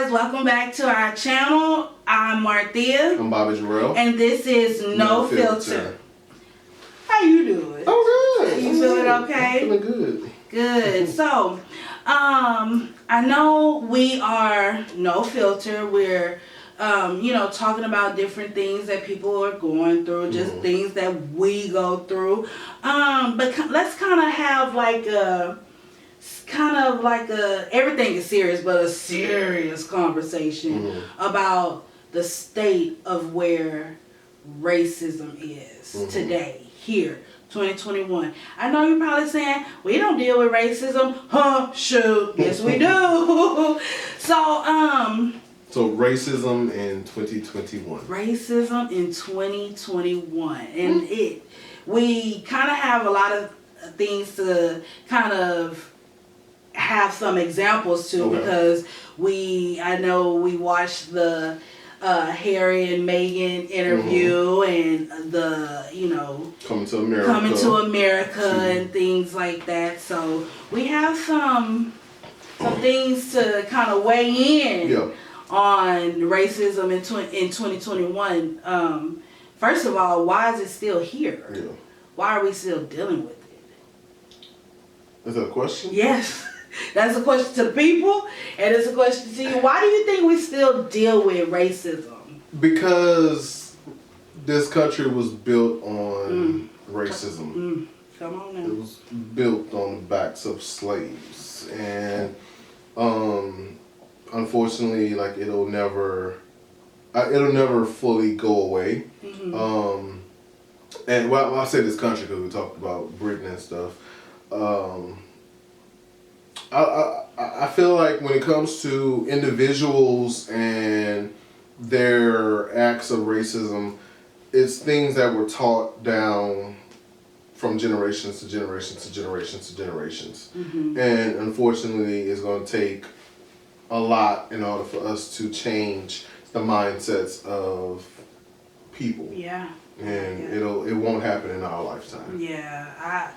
guys, welcome back to our channel. I'm Marthea. I'm Bobby Jarrell. And this is No Filter. How you doing? I'm good. You feeling okay? I'm feeling good. Good. So, I know we are No Filter. We're, talking about different things that people are going through, just things that we go through. But let's kind of have everything is serious, but a serious conversation about the state of where racism is today, here, 2021. I know you're probably saying, we don't deal with racism. Huh, shoot. Yes, we do. So racism in 2021. Racism in 2021. And we kind of have a lot of things to kind of have some examples to, because I know we watched the Harry and Meghan interview and the Coming to America and things like that. So we have some things to kind of weigh in on racism in 2021. First of all, why is it still here? Yeah. Why are we still dealing with it? Is that a question? Yes. That's a question to the people, and it's a question to you. Why do you think we still deal with racism? Because this country was built on racism. Come on now. It was built on the backs of slaves, and unfortunately, it'll never fully go away. And I say this country because we talked about Britain and stuff. I feel like when it comes to individuals and their acts of racism, it's things that were taught down from generations to generations to generations to generations. And unfortunately, it's going to take a lot in order for us to change the mindsets of people. Yeah. And it won't happen in our lifetime. Yeah.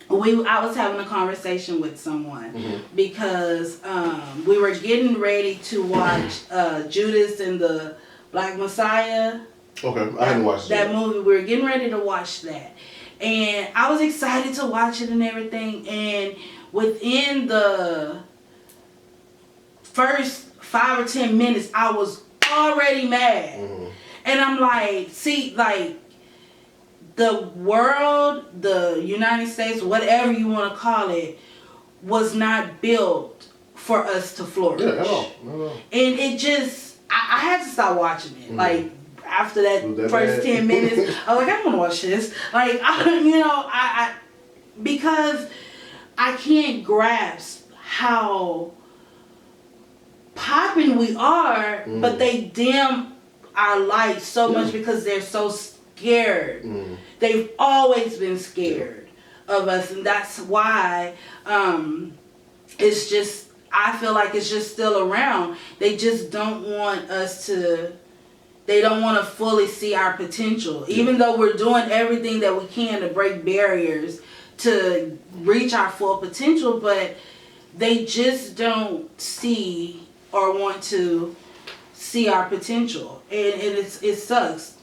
I was having a conversation with someone because we were getting ready to watch Judas and the Black Messiah. Okay, I hadn't watched that movie. We were getting ready to watch that, and I was excited to watch it and everything. And within the first 5 or 10 minutes, I was already mad, and I'm like, the world, the United States, whatever you want to call it, was not built for us to flourish. Yeah, at all. And it just, I had to stop watching it. After that first 10 minutes, I was like, I don't want to watch this. Because I can't grasp how popping we are, but they dim our light so much because they're so scared. They've always been scared of us, and that's why it's just, I feel like it's just still around. They just don't want us to, they don't want to fully see our potential, even though we're doing everything that we can to break barriers to reach our full potential, but they just don't see or want to see our potential, and it sucks.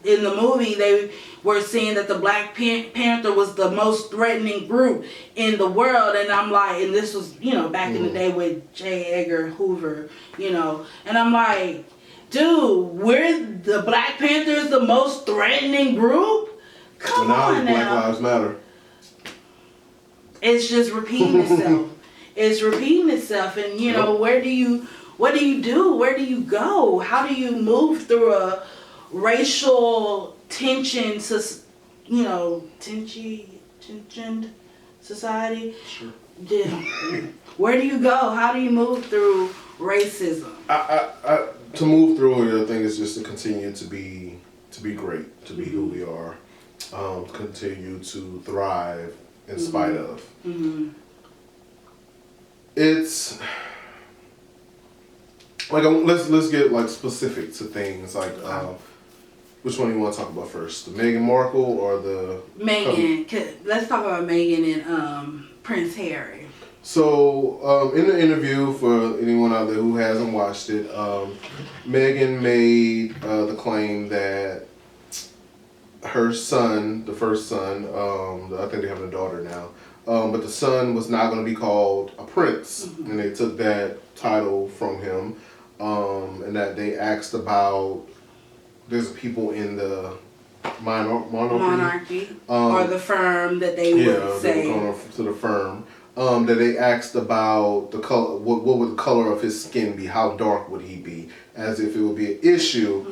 In the movie, they were saying that the Black Panther was the most threatening group in the world, and I'm like, and this was, back in the day with J. Edgar Hoover, and I'm like, dude, the Black Panther is the most threatening group? Come on now. Black Lives Matter. It's just repeating itself. It's repeating itself, and what do you do? Where do you go? How do you move through a racial tensioned society? Sure. Yeah. Where do you go? How do you move through racism? To move through it, I think it's just to continue to be great, to be who we are, continue to thrive in spite of. It's let's get specific to things which one do you want to talk about first? The Meghan Markle or the Meghan? Let's talk about Meghan and Prince Harry. So, in the interview, for anyone out there who hasn't watched it, Meghan made the claim that her son, the first son, I think they're having a daughter now, but the son was not going to be called a prince, and they took that title from him, and that they asked about, there's people in the monarchy, or the firm that they would say. They were going to the firm. That they asked about the color, what would the color of his skin be? How dark would he be? As if it would be an issue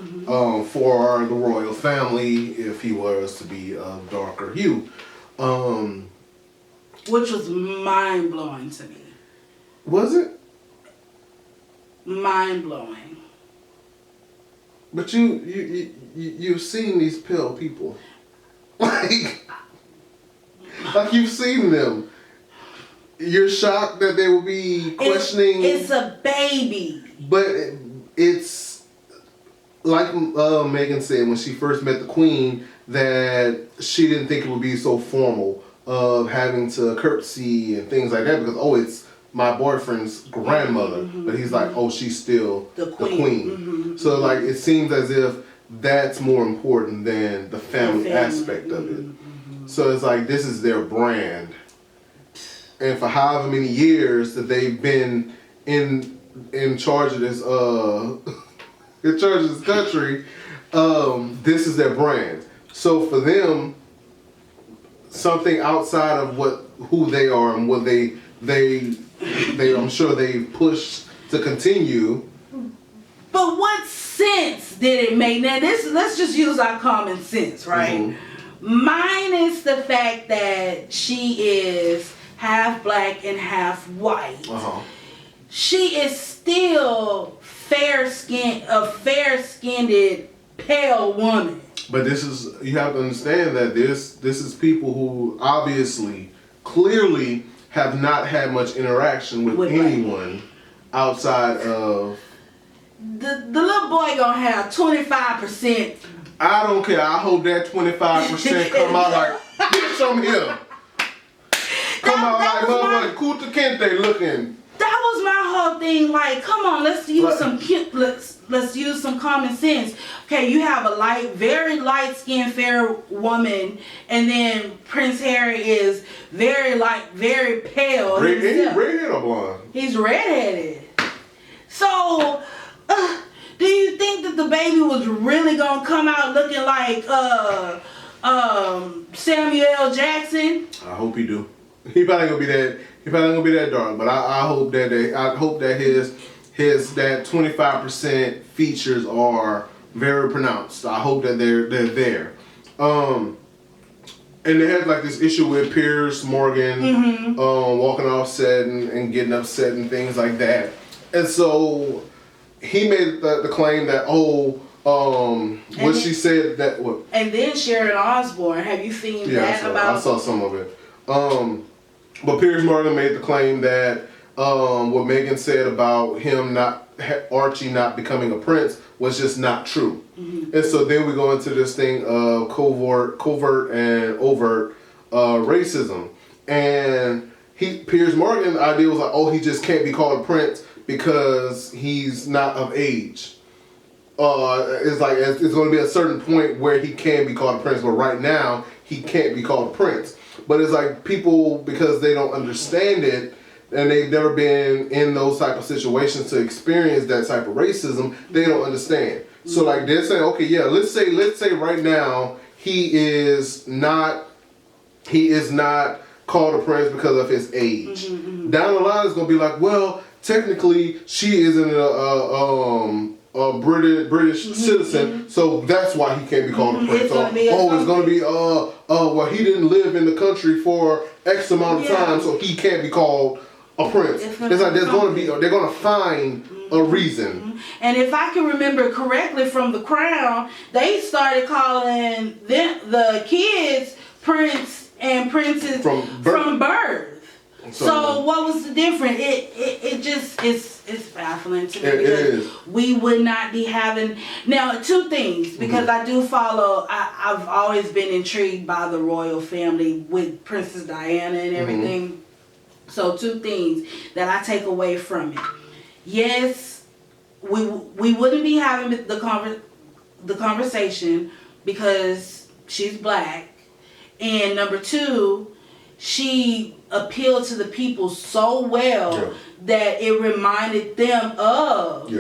for the royal family if he was to be of darker hue. Which was mind blowing to me. Was it? Mind blowing. But you've seen these pale people, like you've seen them. You're shocked that they will be questioning. It's a baby. But it's like Meghan said when she first met the Queen, that she didn't think it would be so formal of having to curtsy and things like that, because it's my boyfriend's grandmother. But he's like, she's still the queen. So like it seems as if that's more important than the family aspect of it. So it's like this is their brand. And for however many years that they've been in charge of this in charge of this country, this is their brand. So for them, something outside of who they are and what they I'm sure they pushed to continue. But what sense did it make? Now let's just use our common sense, right? Minus the fact that she is half black and half white. She is still a fair-skinned, pale woman. But you have to understand that this is people who obviously, clearly have not had much interaction with anyone outside of... The little boy gonna have 25%. I don't care. I hope that 25% come out like, get some here. Come out like motherfucking Kuta Kente looking. That was my whole thing. Like, come on, let's use let's use some common sense. Okay, you have a very light skinned, fair woman, and then Prince Harry is very pale. Is he redhead or blonde? He's redheaded. So, do you think that the baby was really gonna come out looking like Samuel L. Jackson? I hope he do. He probably gonna be that. He probably gonna be that dark. But I hope that his that 25% features are very pronounced. I hope that they're there. And they had like this issue with Piers Morgan walking off set and getting upset and things like that. And so he made the claim that she said that what. And then Sharon Osbourne. Have you seen that about? I saw some of it. But Piers Morgan made the claim that what Meghan said about him Archie not becoming a prince was just not true. And so then we go into this thing of covert and overt racism. And Piers Morgan's idea was like, he just can't be called a prince because he's not of age. It's like it's going to be a certain point where he can be called a prince, but right now he can't be called a prince. But it's like people, because they don't understand it and they've never been in those type of situations to experience that type of racism, they don't understand. So like they're saying, okay, yeah, let's say right now he is not called a prince because of his age. Down the line it's gonna be like, well, technically she isn't a British citizen, so that's why he can't be called a prince. It's gonna be well, he didn't live in the country for X amount of time, so he can't be called a prince. It's like they're gonna find a reason. And if I can remember correctly from The Crown, they started calling the kids prince and princess from birth. So what was the difference? It's baffling to me because we would not be having now two things, because I do follow. I've always been intrigued by the royal family with Princess Diana and everything. So 2 things that I take away from it. Yes, we wouldn't be having the conversation because she's black. And number 2, she appealed to the people so well that it reminded them of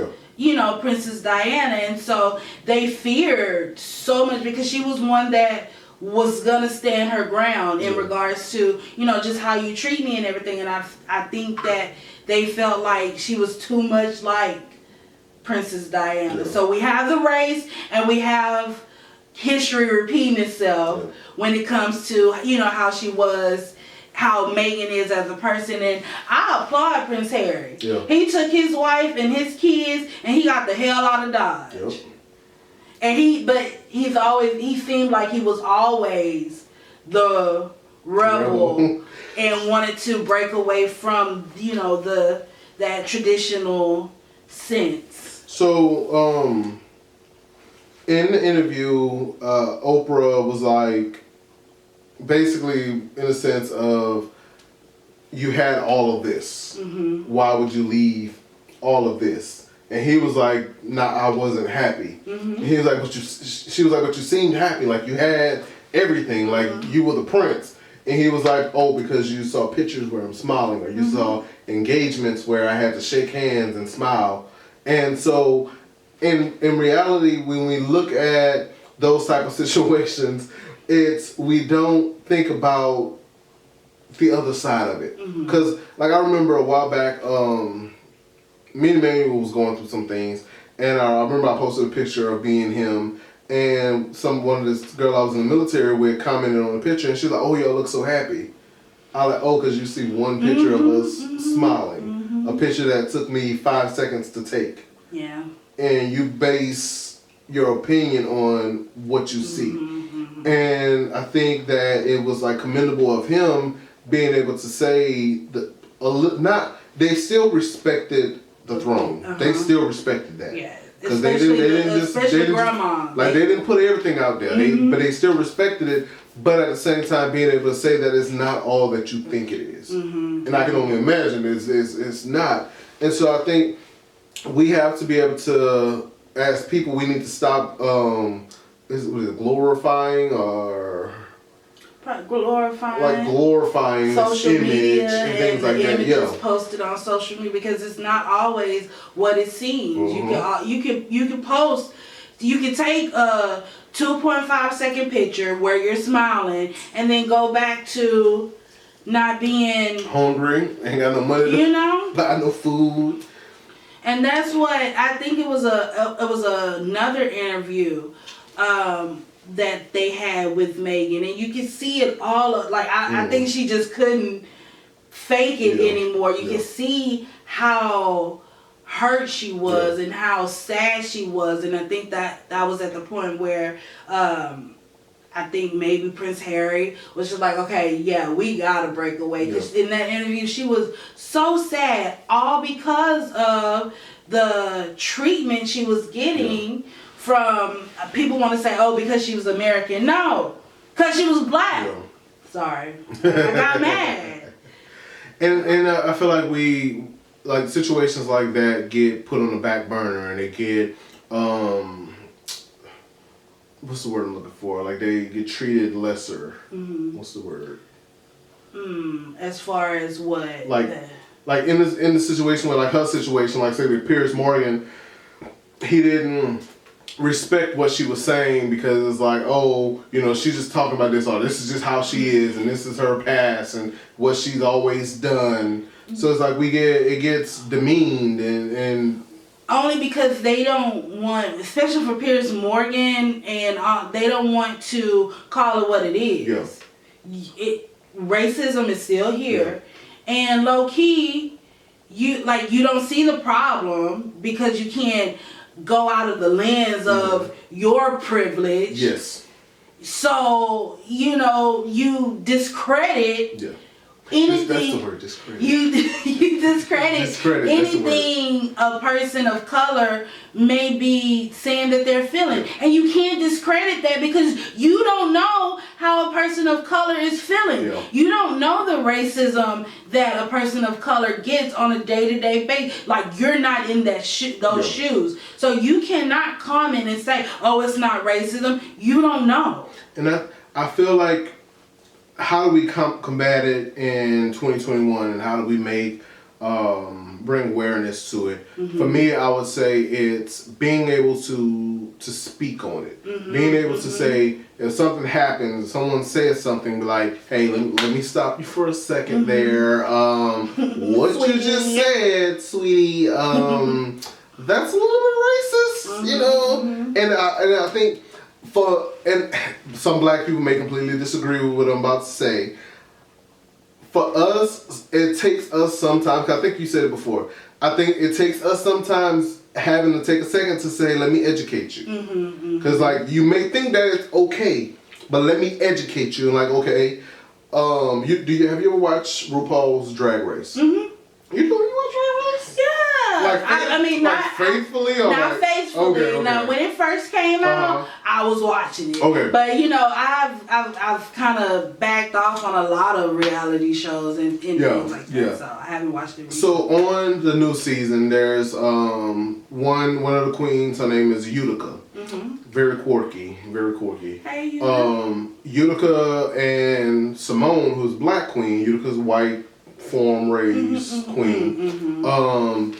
Princess Diana. And so they feared so much because she was one that was gonna stand her ground in regards to, just how you treat me and everything. And I think that they felt like she was too much like Princess Diana. So we have the race and we have history repeating itself when it comes to, how she was, how Meghan is as a person. And I applaud Prince Harry. He took his wife and his kids and he got the hell out of Dodge. And he seemed like he was always the rebel and wanted to break away from, that traditional sense. So, in the interview, Oprah was like, basically in a sense of, you had all of this. Why would you leave all of this? And he was like, nah, I wasn't happy. He was like, she was like, but you seemed happy. Like you had everything. Like you were the prince. And he was like, oh, because you saw pictures where I'm smiling, or you saw engagements where I had to shake hands and smile. And so in reality, when we look at those type of situations, we don't think about the other side of it. Because like I remember a while back, me and Emmanuel was going through some things, and I remember I posted a picture of me and him, and one of this girl I was in the military with commented on the picture, and she's like, oh, y'all look so happy. I was like, oh, because you see one picture of us smiling. A picture that took me 5 seconds to take. Yeah. And you base your opinion on what you see. And I think that it was like commendable of him being able to say that they still respected the throne. They still respected that. Yeah. Because they didn't grandma. They didn't put everything out there. But they still respected it. But at the same time, being able to say that it's not all that you think it is. And I can only imagine it's not. And so I think we have to be able to, as people, we need to stop was it glorifying or glorifying social this image media and things like that. Images posted on social media, because it's not always what it seems. You can post. You can take a 2.5 second picture where you're smiling and then go back to not being hungry, ain't got no money to buy no food. And that's what I think it was another interview that they had with Meghan, and you can see it all. Like I think she just couldn't fake it anymore. You can see how hurt she was and how sad she was, and I think that was at the point where I think maybe Prince Harry was just like, okay, yeah, we gotta break away. Because in that interview, she was so sad, all because of the treatment she was getting from people. Want to say, oh, because she was American. No, because she was black. Sorry, I got mad. And I feel like like situations like that get put on the back burner, and they get what's the word I'm looking for? Like they get treated lesser. What's the word? As far as what? Like in the situation where, like her situation, like say with Piers Morgan, he didn't respect what she was saying because it's like, oh, she's just talking about this, or this is just how she is, and this is her past and what she's always done. So it's like it gets demeaned and only because they don't want, especially for Piers Morgan, and they don't want to call it what it is. Racism is still here, and low key, you don't see the problem because you can't go out of the lens of your privilege. Yes. So you discredit anything. That's the word, discredit. You discredit anything a person of color may be saying that they're feeling. And you can't discredit that because you don't know how a person of color is feeling. Yeah. You don't know the racism that a person of color gets on a day-to-day basis. Like, you're not in that those shoes. So you cannot comment and say, oh, it's not racism. You don't know. And I feel like, how do we combat it in 2021, and how do we make bring awareness to it? Mm-hmm. For me, I would say it's being able to speak on it. Mm-hmm. Being able to say, if something happens, someone says something like, hey, let me stop you for a second there. What you just said, sweetie, that's a little bit racist, you know? And I think and some black people may completely disagree with what I'm about to say. For us, it takes us sometimes, I think you said it before, I think it takes us sometimes having to take a second to say, let me educate you. Because like, you may think that it's okay, but let me educate you. And like, okay, have you ever watched RuPaul's Drag Race? Mm-hmm. You watch Drag Race? Yeah. Like, I mean, like faithfully or not like, faithfully. Okay. Now, when it first came out, I was watching it. Okay. But you know, I've kind of backed off on a lot of reality shows and things like that. Yeah. So I haven't watched it recently. So on the new season, there's one of the queens. Her name is Utica. Mm-hmm. Very quirky. Hey, Utica. Utica and Simone, who's black queen. Utica's white, form raised queen.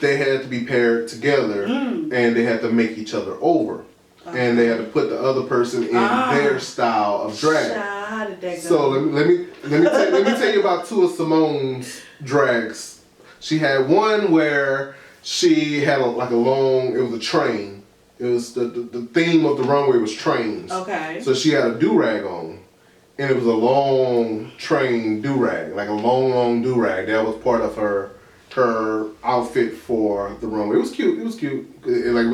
They had to be paired together, and they had to make each other over. And they had to put the other person in their style of drag. How did that go? So let me tell you about two of Simone's drags. She had one where she had it was a train. It was the theme of the runway was trains. Okay. So she had a do-rag on. And it was a long train do-rag, like a long do-rag. That was part of her outfit for the runway. It was cute. It was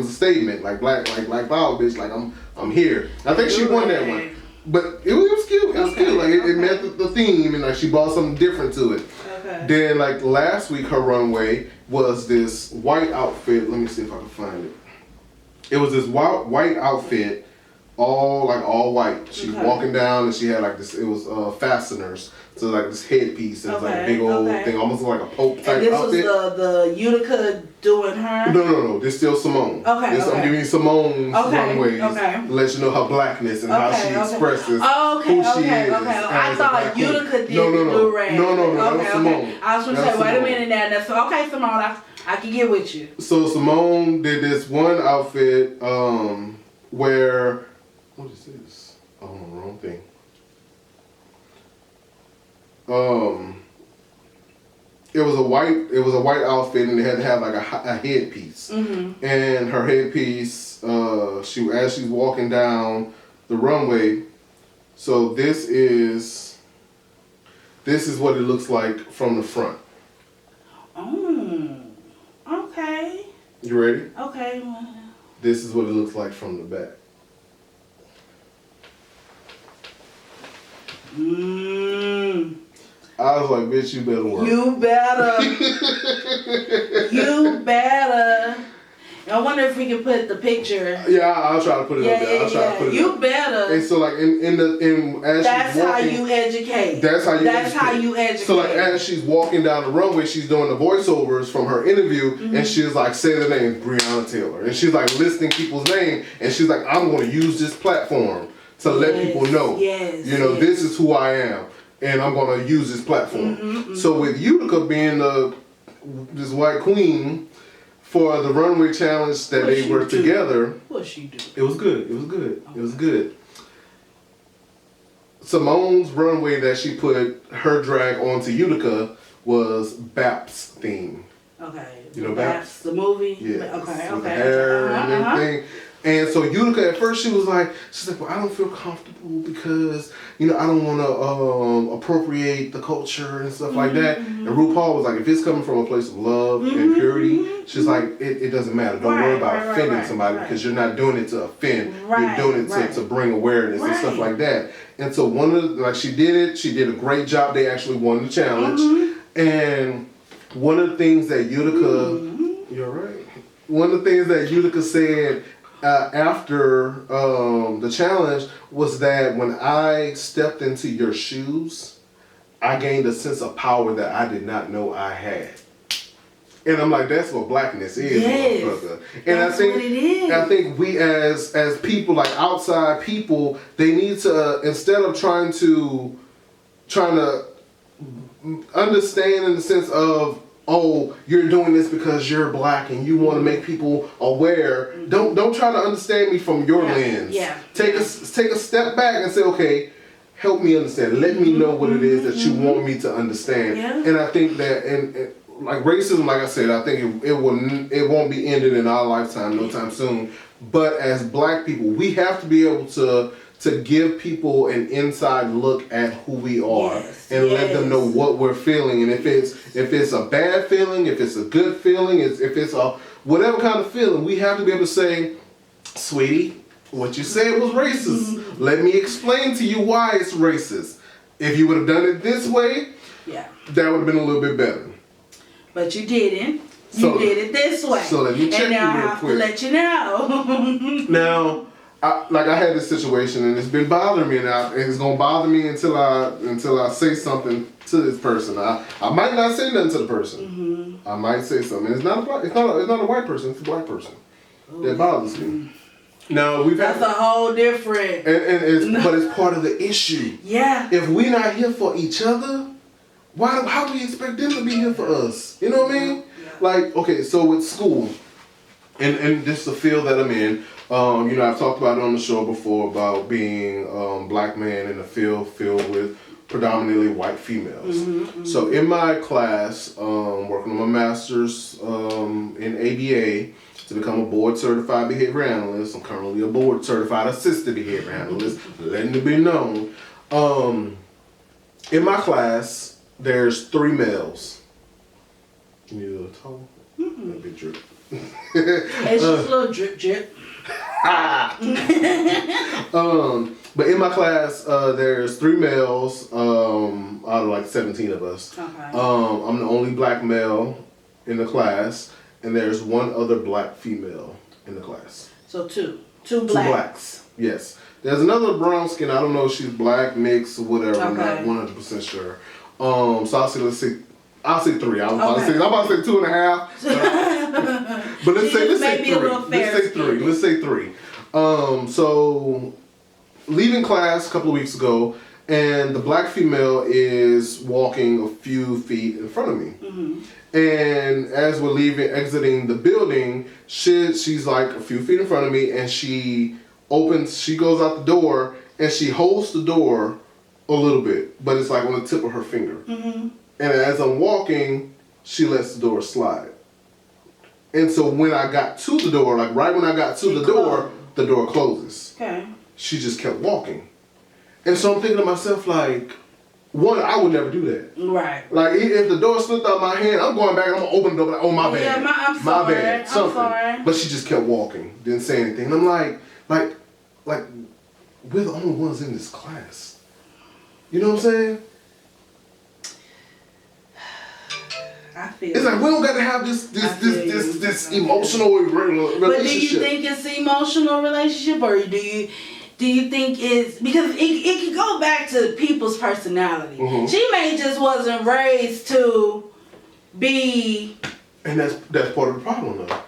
a statement, like black power, bitch. Like I'm here. I think she won that one, but it was cute. It was cute. Like it met the theme, and like she brought something different to it. Okay. Then like last week, her runway was this white outfit. Let me see if I can find it. It was this white outfit. All white. She was walking down and she had like this. It was fasteners, so like this headpiece. It was like a big old thing, almost like a pope type outfit. And this was the Utica doing her. No. This still Simone. I'm giving you Simone's runways to let you know her blackness and how she expresses who she is. I thought Utica did do rag. No. That was Simone. I was going to say, wait a minute now. That's okay, Simone. I can get with you. So Simone did this one outfit where. What is this? Oh, wrong thing. It was a white outfit, and they had to have like a headpiece. Mm-hmm. And her headpiece, as she's walking down the runway. So this is what it looks like from the front. Oh, okay. You ready? Okay. This is what it looks like from the back. I was like, bitch, you better work. You better. I wonder if we can put the picture. Yeah, I'll try to put it up there. I'll try to put it you up. Better. And so like as that's she's walking, how you educate. That's how you educate. So like as she's walking down the runway, she's doing the voiceovers from her interview, and she's like, say the name Breonna Taylor, and she's like listing people's name, and she's like, I'm going to use this platform to let people know, this is who I am, and I'm going to use this platform. So with Utica being this white queen for the runway challenge that they were together, what she do? It was good. It was good. Simone's runway that she put her drag onto Utica was Bap's theme. Okay. You know Bap's? The movie? Yeah. Okay. With the hair and everything. And so Utica, at first she's like, well, I don't feel comfortable because, I don't want to appropriate the culture and stuff like that. And RuPaul was like, if it's coming from a place of love and purity, she's She's like, it doesn't matter. Don't worry about offending somebody because you're not doing it to offend. You're doing it to bring awareness and stuff like that. And so she did it. She did a great job. They actually won the challenge. And one of the things that Utica, you're right. One of the things that Utica said after the challenge was that when I stepped into your shoes, I gained a sense of power that I did not know I had. And I'm like, that's what blackness is, motherfucker. And that's what it is. I think we as people, like outside people, they need to instead of trying to understand in the sense of, oh, you're doing this because you're black and you want to make people aware. Don't try to understand me from your lens. Take a step back and say, okay, help me understand. Let me know what it is that you want me to understand. And I think that and like racism, like I said, I think it won't be ended in our lifetime, no time soon. But as black people, we have to be able to give people an inside look at who we are and let them know what we're feeling. And if it's a bad feeling, if it's a good feeling, if it's a whatever kind of feeling, we have to be able to say, sweetie, what you said was racist. Let me explain to you why it's racist. If you would have done it this way, that would have been a little bit better. But you didn't. You did it this way. So let me check you real quick. And now I have to let you know. Now, I had this situation and it's been bothering me, and it's gonna bother me until I say something to this person. I might not say nothing to the person. I might say something. It's not a white person. It's a black person that bothers me. Now that's a whole different. But it's part of the issue. Yeah. If we're not here for each other, how do we expect them to be here for us? You know what I mean? Like, okay, so with school, and this is a field that I'm in. I've talked about it on the show before about being black man in a field filled with predominantly white females. So in my class, working on my master's in ABA to become a board certified behavior analyst. I'm currently a board certified assistant behavior analyst, letting it be known. In my class, there's 3 males. You need a little towel? That'd be drip. It's just a little drip drip. But in my class, there's 3 males out of like 17 of us. Okay. I'm the only black male in the class, and there's 1 other black female in the class. So 2 blacks. Yes. There's another brown skin. I don't know if she's black, mixed, whatever. I'm not 100% sure. So I'll say 3. I'm about to say 2.5. But let's say 3. So leaving class a couple of weeks ago, and the black female is walking a few feet in front of me. And as we're exiting the building, she's like a few feet in front of me, and she goes out the door, and she holds the door a little bit, but it's like on the tip of her finger. And as I'm walking, she lets the door slide. And so when I got to the door, like right when I got to the door closes. Okay. She just kept walking. And so I'm thinking to myself, like, one, I would never do that. Right. Like, if the door slipped out of my hand, I'm going back and I'm going to open the door, like, oh, my bad. Yeah, I'm sorry. My bad. Something. I'm sorry. But she just kept walking, didn't say anything. And I'm like, we're the only ones in this class. You know what I'm saying? I feel it's like we don't got to have this emotional relationship. But do you think it's an emotional relationship, or do you think it's because it can go back to people's personality? She may just wasn't raised to be, and that's part of the problem, though.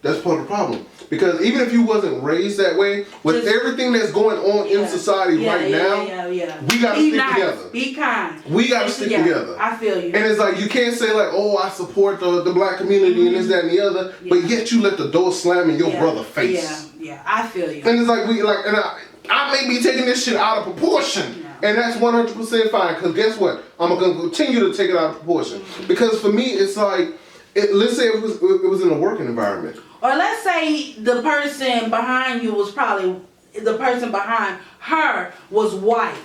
That's part of the problem. Because even if you wasn't raised that way, with everything that's going on in society right now, we got to stick together. Be kind. We got to stick together. I feel you. And it's like, you can't say like, oh, I support the black community and this, that, and the other, but yet you let the door slam in your brother's face. Yeah, I feel you. And it's like, I may be taking this shit out of proportion. And that's 100% fine, because guess what? I'm going to continue to take it out of proportion. Because for me, it's like, let's say it was in a working environment. Or let's say the person behind you was probably, the person behind her was white.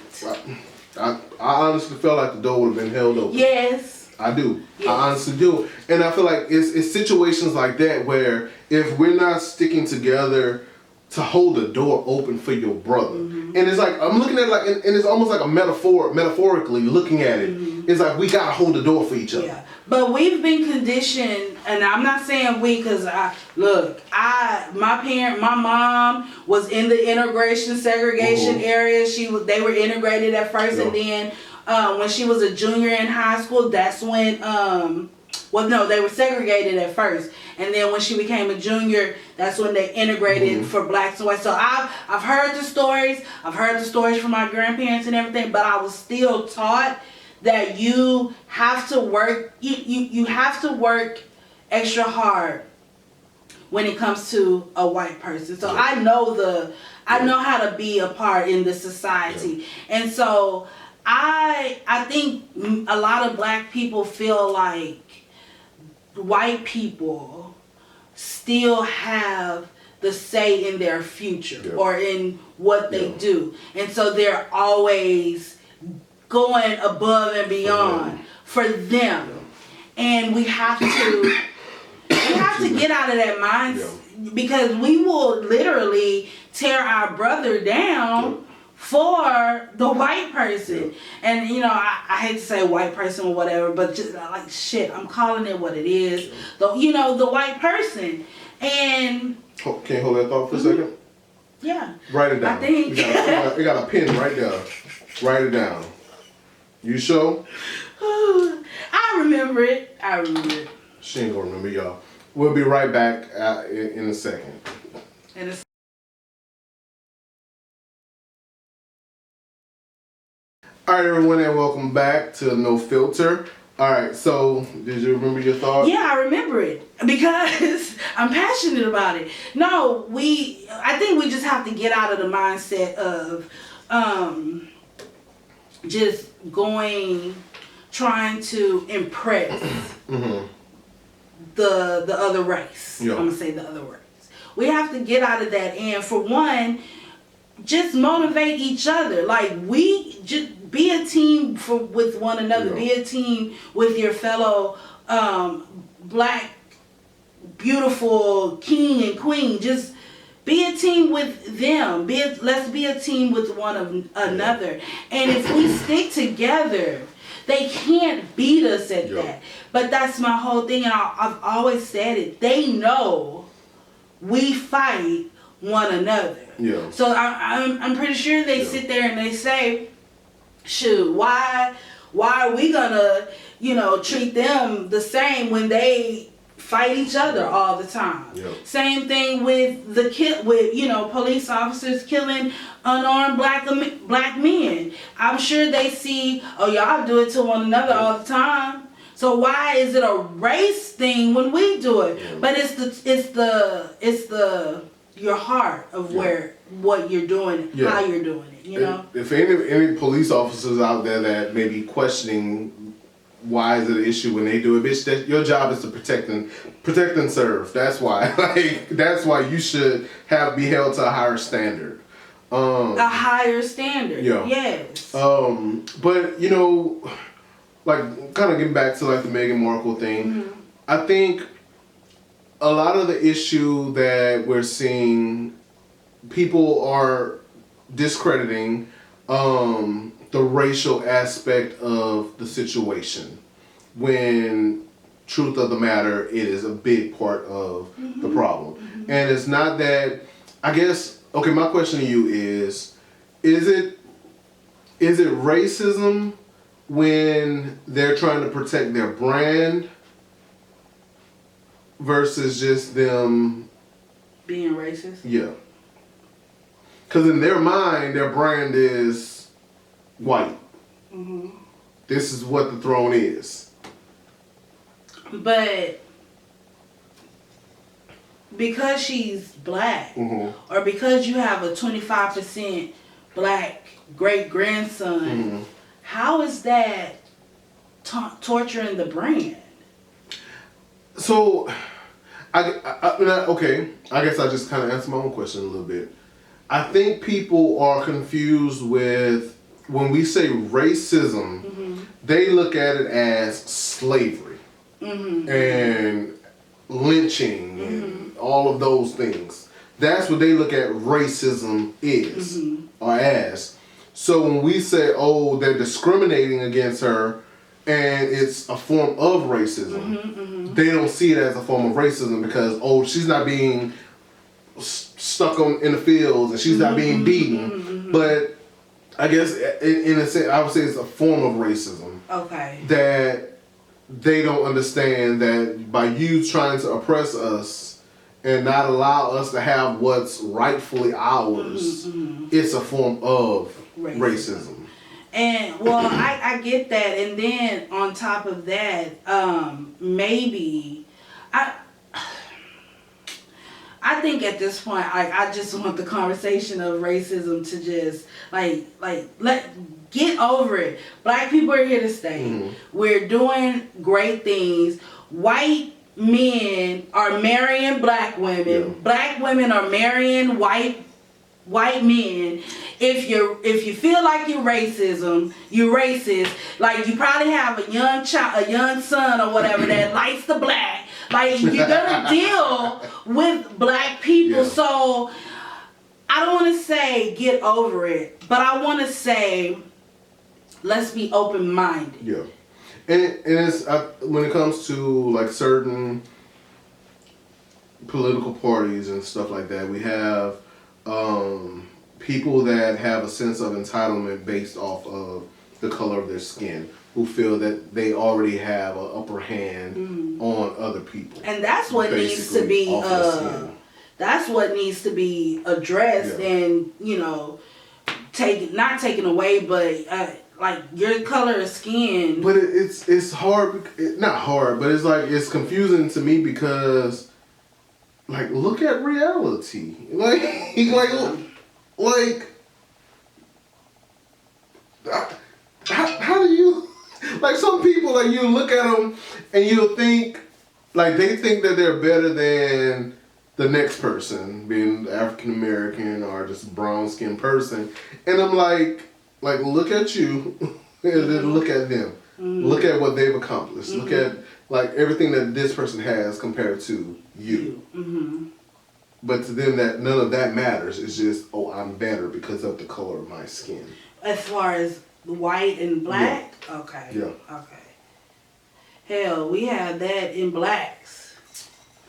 I honestly felt like the door would have been held open. Yes. I do. Yes. I honestly do. And I feel like it's situations like that where if we're not sticking together to hold the door open for your brother. And it's like, I'm looking at it like, and it's almost like a metaphorically looking at it. It's like, we gotta hold the door for each other. Yeah. But we've been conditioned, and I'm not saying we, because my mom was in the integration segregation area. They were integrated at first, and then when she was a junior in high school, that's when, they were segregated at first. And then when she became a junior, that's when they integrated for blacks and whites. So I've heard the stories. I've heard the stories from my grandparents and everything, but I was still taught that you have to work, you have to work extra hard when it comes to a white person. So I know how to be a part in the society. And so I think a lot of black people feel like white people still have the say in their future or in what they do. And so they're always going above and beyond for them. And we have to get out of that mindset because we will literally tear our brother down for the white person. And I hate to say white person or whatever, but just like shit, I'm calling it what it is. The white person. And can you hold that thought for a second? Yeah. Write it down. I think we got a pen right there. Write it down. You sure? I remember it. She ain't gonna remember, y'all. We'll be right back in a second. All right, everyone, and welcome back to No Filter. All right, so did you remember your thought? Yeah, I remember it because I'm passionate about it. No, I think we just have to get out of the mindset of just trying to impress the other race. I'm gonna say the other race. We have to get out of that, and for one, just motivate each other. Like, we just be a team with one another. Be a team with your fellow black, beautiful king and queen. Just be a team with them. Let's be a team with one another. And if we stick together, they can't beat us at that. But that's my whole thing, and I've always said it. They know we fight one another. Yeah. So I'm pretty sure they sit there and they say, shoot, why are we gonna treat them the same when they fight each other all the time? Same thing with police officers killing unarmed black men. I'm sure they see, y'all do it to one another all the time. So why is it a race thing when we do it? But it's the your heart of what you're doing, how you're doing it, If any police officers out there that may be questioning why is it an issue when they do it, bitch, that your job is to protect and serve. That's why. That's why you should be held to a higher standard. A higher standard. Yes. But like kind of getting back to like the Meghan Markle thing, I think a lot of the issue that we're seeing, people are discrediting the racial aspect of the situation, when truth of the matter, it is a big part of the problem. And it's not that, I guess, okay, my question to you is it racism when they're trying to protect their brand versus just them being racist? Yeah. Because in their mind, their brand is white. This is what the throne is. But because she's black, or because you have a 25% black great-grandson, how is that torturing the brand? So, okay, I guess I just kind of answered my own question a little bit. I think people are confused with when we say racism, they look at it as slavery and lynching and all of those things. That's what they look at racism is or as. So when we say, oh, they're discriminating against her and it's a form of racism, they don't see it as a form of racism because, oh, she's not being stuck in the fields and she's not being beaten. But I guess in a sense, I would say it's a form of racism. Okay. That they don't understand that by you trying to oppress us and not allow us to have what's rightfully ours, it's a form of racism. And well, I get that, and then on top of that, maybe I think at this point, I just want the conversation of racism to just get over it. Black people are here to stay. We're doing great things. White men are marrying black women. Yeah. Black women are marrying white men. If you feel like you're racist. Like you probably have a young son or whatever that likes the black. Like you're gonna deal with black people. Yeah. So I don't want to say get over it, but I want to say let's be open-minded. Yeah. And it's when it comes to like certain political parties and stuff like that, we have people that have a sense of entitlement based off of the color of their skin, who feel that they already have an upper hand on other people. And that's what needs to be that's what needs to be addressed and, not taken away, but like your color of skin. But it's hard, not hard, but it's like it's confusing to me because like look at reality. How do you, like some people, like you look at them and you'll think, like they think that they're better than the next person, being African American or just a brown skinned person. And I'm like look at you and then look at them. Look at what they've accomplished. Look at like everything that this person has compared to you. But to them, that none of that matters. It's just, oh, I'm better because of the color of my skin. As far as white and black? Yeah. Okay. Yeah. Okay. Hell, we have that in blacks.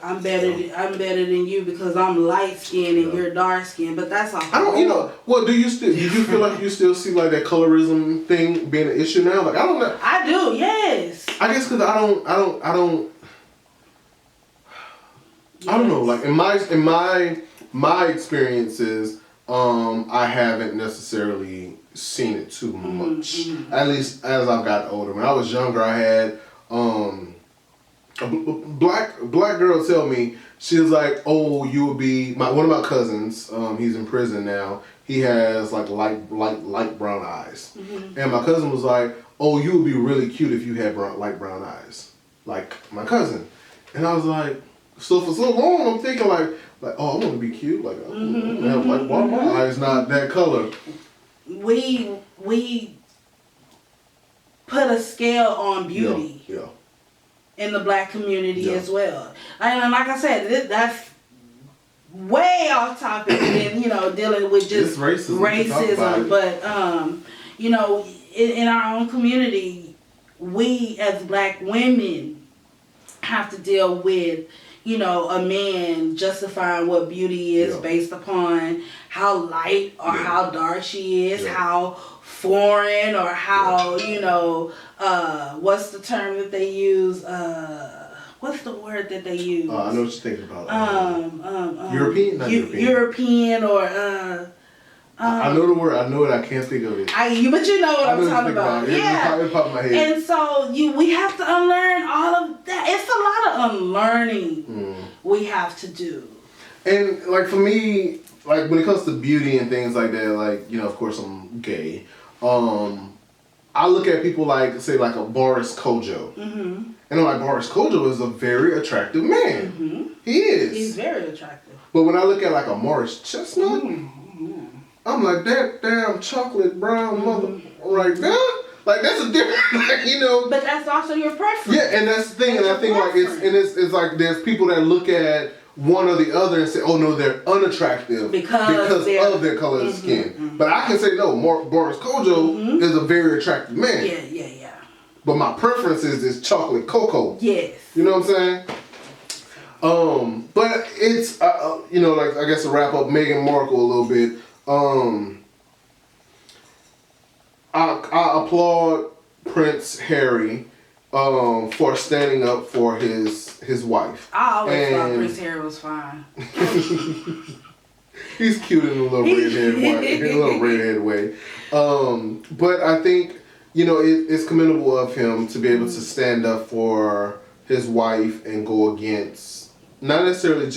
I'm better than you because I'm light skinned and you're dark skinned, but that's all. I don't, well, do you feel like you still see like that colorism thing being an issue now? Like, I don't know. I do, yes. I guess because I don't know. Like in my experiences, I haven't necessarily seen it too much. At least as I've gotten older. When I was younger, I had a black girl tell me, she was like, "Oh, you would be one of my cousins. He's in prison now. He has like light brown eyes." And my cousin was like, "Oh, you would be really cute if you had light brown eyes, like my cousin." And I was like, so for so long, I'm thinking like, oh, I want to be cute. Like, I want to have why my eyes not that color? We put a scale on beauty. Yeah. In the black community as well. And like I said, that's way off topic and dealing with just racism. But in our own community, we as black women have to deal with a man justifying what beauty is based upon how light or how dark she is, how foreign or how what's the term that they use? What's the word that they use? I know what you're thinking about. European? Not European. European or I know the word. I know it. I can't think of it. But you know what I'm talking about. Yeah. It popped in my head. And so we have to unlearn all of that. It's a lot of unlearning we have to do. And like for me, like when it comes to beauty and things like that, like of course I'm gay. I look at people like, say, like a Boris Kojo. And I'm like, Boris Kojo is a very attractive man. He is. He's very attractive. But when I look at like a Morris Chestnut, I'm like, that damn chocolate brown mother right there. Like, that's a different, like, you know. But that's also your preference. Yeah, and that's the thing, and I think like it's like there's people that look at one or the other and say, oh no, they're unattractive because of their color of skin. But I can say no, Boris Kojo is a very attractive man. Yeah. But my preference is this chocolate cocoa. Yes. You know what I'm saying? But it's you know, like, I guess to wrap up Meghan Markle a little bit. I applaud Prince Harry for standing up for his wife. I always thought Prince Harry was fine. He's cute in a little redhead way. But I think, you know, it's commendable of him to be able to stand up for his wife and go against not necessarily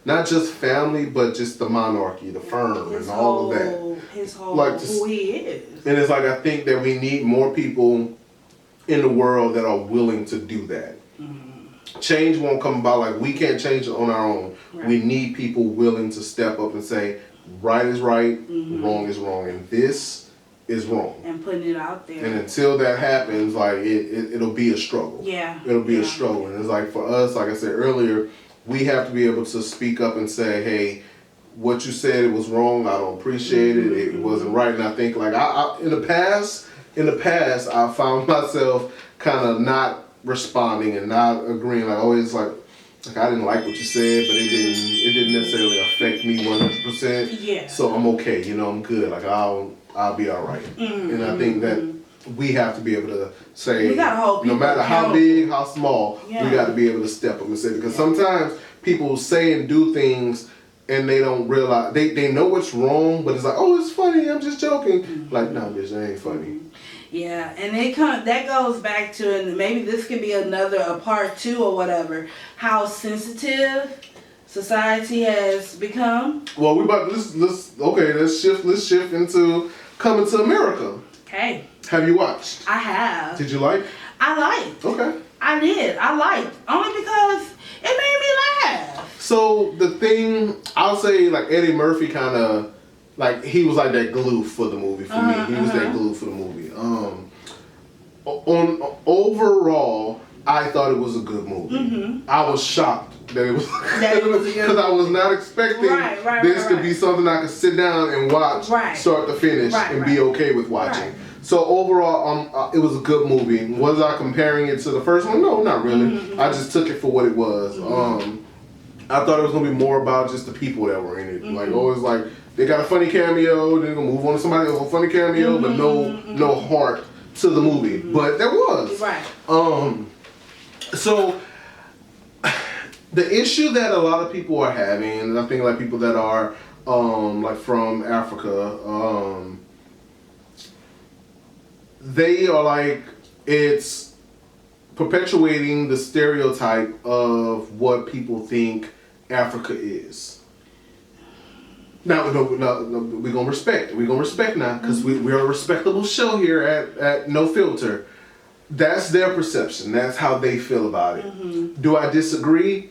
not just family, but just the monarchy, the firm, and all of that. His whole who he is. And it's like, I think that we need more people in the world that are willing to do that. Change won't come about, like, we can't change it on our own. Right. We need people willing to step up and say, right is right, wrong is wrong, and this is wrong. And putting it out there. And until that happens, like, it'll be a struggle. Yeah. It'll be a struggle. And it's like, for us, like I said earlier, we have to be able to speak up and say, hey, what you said, it was wrong. I don't appreciate it. It wasn't right. And I think, like, I in the past, I found myself kind of not responding and not agreeing. Like, always, like I didn't like what you said, but it didn't necessarily affect me 100%. Yeah. So I'm okay. You know, I'm good. Like, I'll be all right. And I think that we have to be able to say, no matter how big, how small, we got to be able to step up and say, because sometimes people say and do things and they don't realize, they know what's wrong, but it's like, oh, it's funny, I'm just joking. Like, no, bitch, that ain't funny. Yeah, and that goes back to, and maybe this could be a part 2 or whatever, how sensitive society has become. Well, let's shift into Coming to America. Okay. Have you watched? I have. Did you like? I liked. Okay. I did. I liked. Only because it made me laugh. So the thing, I'll say, like, Eddie Murphy kind of, like, he was like that glue for the movie for me. He was that glue for the movie. Overall, I thought it was a good movie. I was shocked that it was because I was not expecting this to be something I could sit down and watch start to finish and be okay with watching. So overall, it was a good movie. Was I comparing it to the first one? No, not really. I just took it for what it was. I thought it was gonna be more about just the people that were in it. Like, always, like, they got a funny cameo, then gonna move on to somebody else, a funny cameo, but no heart to the movie. But there was. So the issue that a lot of people are having, and I think, like, people that are like from Africa, they are like, it's perpetuating the stereotype of what people think Africa is. Now, we're gonna respect. We're gonna respect now, because we're a respectable show here at No Filter. That's their perception. That's how they feel about it. Do I disagree?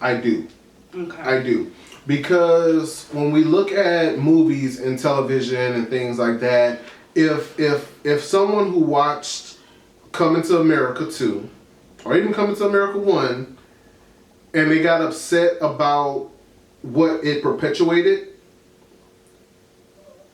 I do. Okay. I do. Because when we look at movies and television and things like that, if someone who watched Coming to America 2, or even Coming to America 1, and they got upset about what it perpetuated,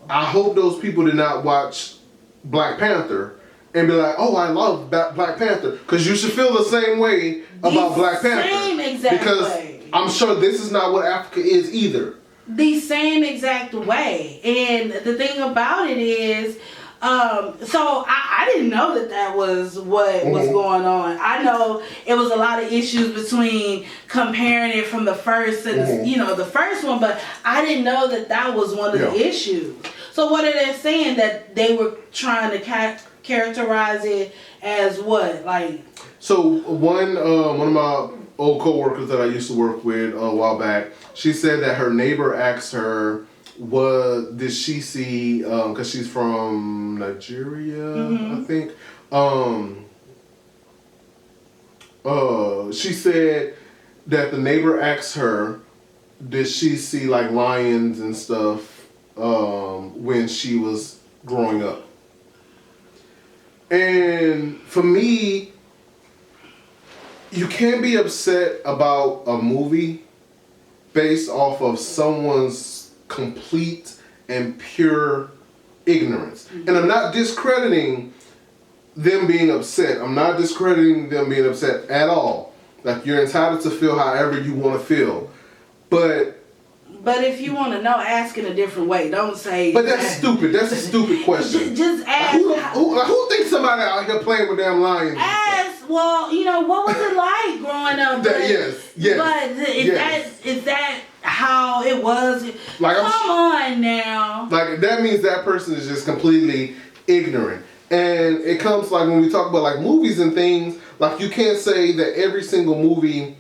I hope those people did not watch Black Panther and be like, oh, I love Black Panther. Because you should feel the same way about Black Panther. Same exact because way. I'm sure this is not what Africa is either. The same exact way. And the thing about it is, so I didn't know that was what was going on. I know it was a lot of issues between comparing it from the first and the first one, but I didn't know that was one of the issues. So what are they saying, that they were trying to characterize it as what, like? So one of my old coworkers that I used to work with a while back, she said that her neighbor asked her, what did she see, because she's from Nigeria, I think. She said that the neighbor asked her, did she see, like, lions and stuff when she was growing up. And for me, you can't be upset about a movie based off of someone's complete and pure ignorance. And I'm not discrediting them being upset. I'm not discrediting them being upset at all. Like, you're entitled to feel however you want to feel. But if you want to know, ask in a different way. Don't say. But that's stupid. That's a stupid question. Just ask. Who thinks somebody out here playing with damn lions? Ask. Well, what was it like growing up? Yes. But is that how it was? Like, come on now. Like, that means that person is just completely ignorant. And it comes like when we talk about like movies and things. Like, you can't say that every single movie.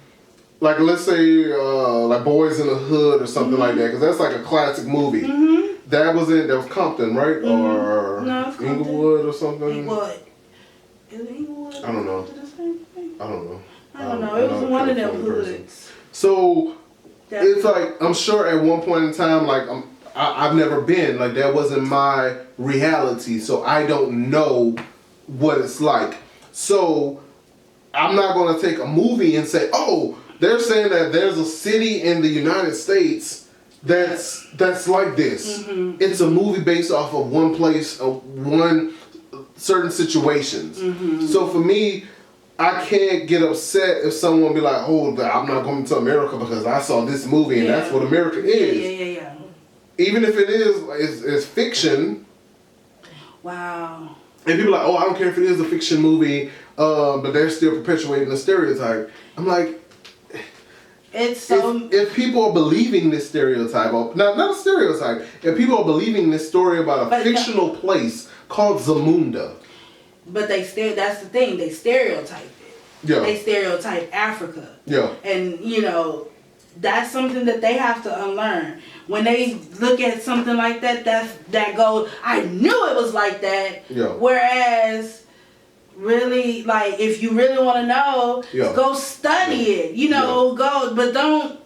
Like, let's say, like Boys in the Hood or something like that, because that's like a classic movie. That was Compton, right? Or no, it's Inglewood or something? Inglewood. Is it Inglewood? I don't know. I don't know. It was one of them hoods. So, it's like, I'm sure at one point in time, like, I've never been, like, that wasn't my reality, so I don't know what it's like. So, I'm not going to take a movie and say, oh, they're saying that there's a city in the United States that's like this. It's a movie based off of one place, one certain situations. So for me, I can't get upset if someone be like, oh, I'm not going to America because I saw this movie and that's what America is. Yeah. Even if it is fiction. Wow. And people are like, oh, I don't care if it is a fiction movie, but they're still perpetuating the stereotype. I'm like, it's so. If people are believing this stereotype, or not a stereotype, if people are believing this story about a fictional place called Zamunda. But that's the thing, they stereotype it. Yeah. They stereotype Africa. Yeah. And, that's something that they have to unlearn. When they look at something like that goes, I knew it was like that. Yeah. Whereas, really, like, if you really want to know, go study it. Go, but don't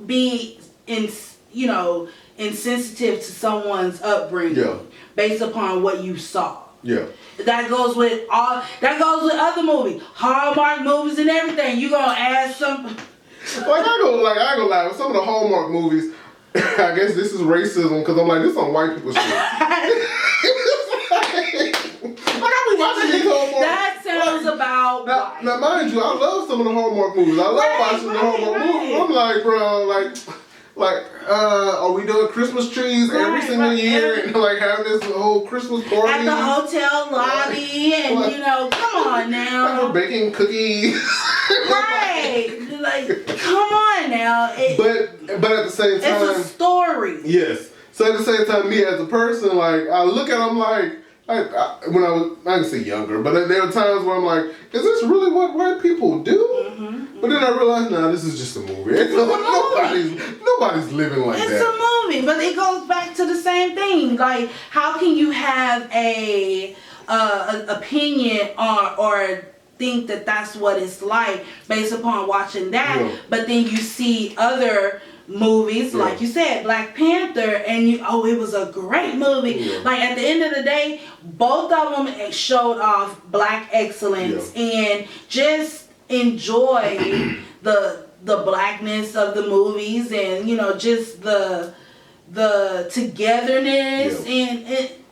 be insensitive to someone's upbringing based upon what you saw. Yeah. That goes with other movies, Hallmark movies and everything. You gonna ask some. I ain't gonna lie. With some of the Hallmark movies, I guess this is racism because I'm like, this on white people shit. I be watching these Hallmark. That sounds about right. Now, mind you, I love some of the Hallmark movies. I love watching the Hallmark movies. I'm like, bro, are we doing Christmas trees every single year and like having this whole Christmas party at the hotel lobby and come on now. Like we're baking cookies. Right. Like, come on now. But at the same time, it's a story. Yes. So at the same time, me as a person, like, I look at them like, when I was, I can say younger, but there are times where I'm like, is this really what white people do? But then I realized, this is just a movie. Nobody's living like that. It's a movie, but it goes back to the same thing. Like, how can you have an opinion or think that that's what it's like based upon watching that, but then you see other movies, like you said, Black Panther, and it was a great movie. Like, at the end of the day, both of them showed off Black excellence and just enjoy the blackness of the movies and just the togetherness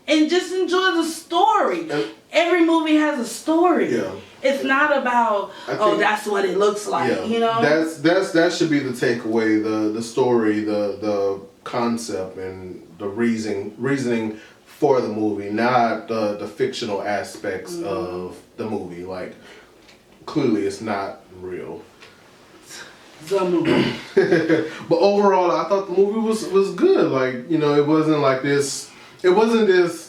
and just enjoy the story. Every movie has a story. It's not about that's what it looks like. That should be the takeaway. The story, the concept, and the reasoning for the movie, not the fictional aspects of the movie. Like, clearly, it's not real. The movie. But overall, I thought the movie was good. Like, it wasn't like this. It wasn't this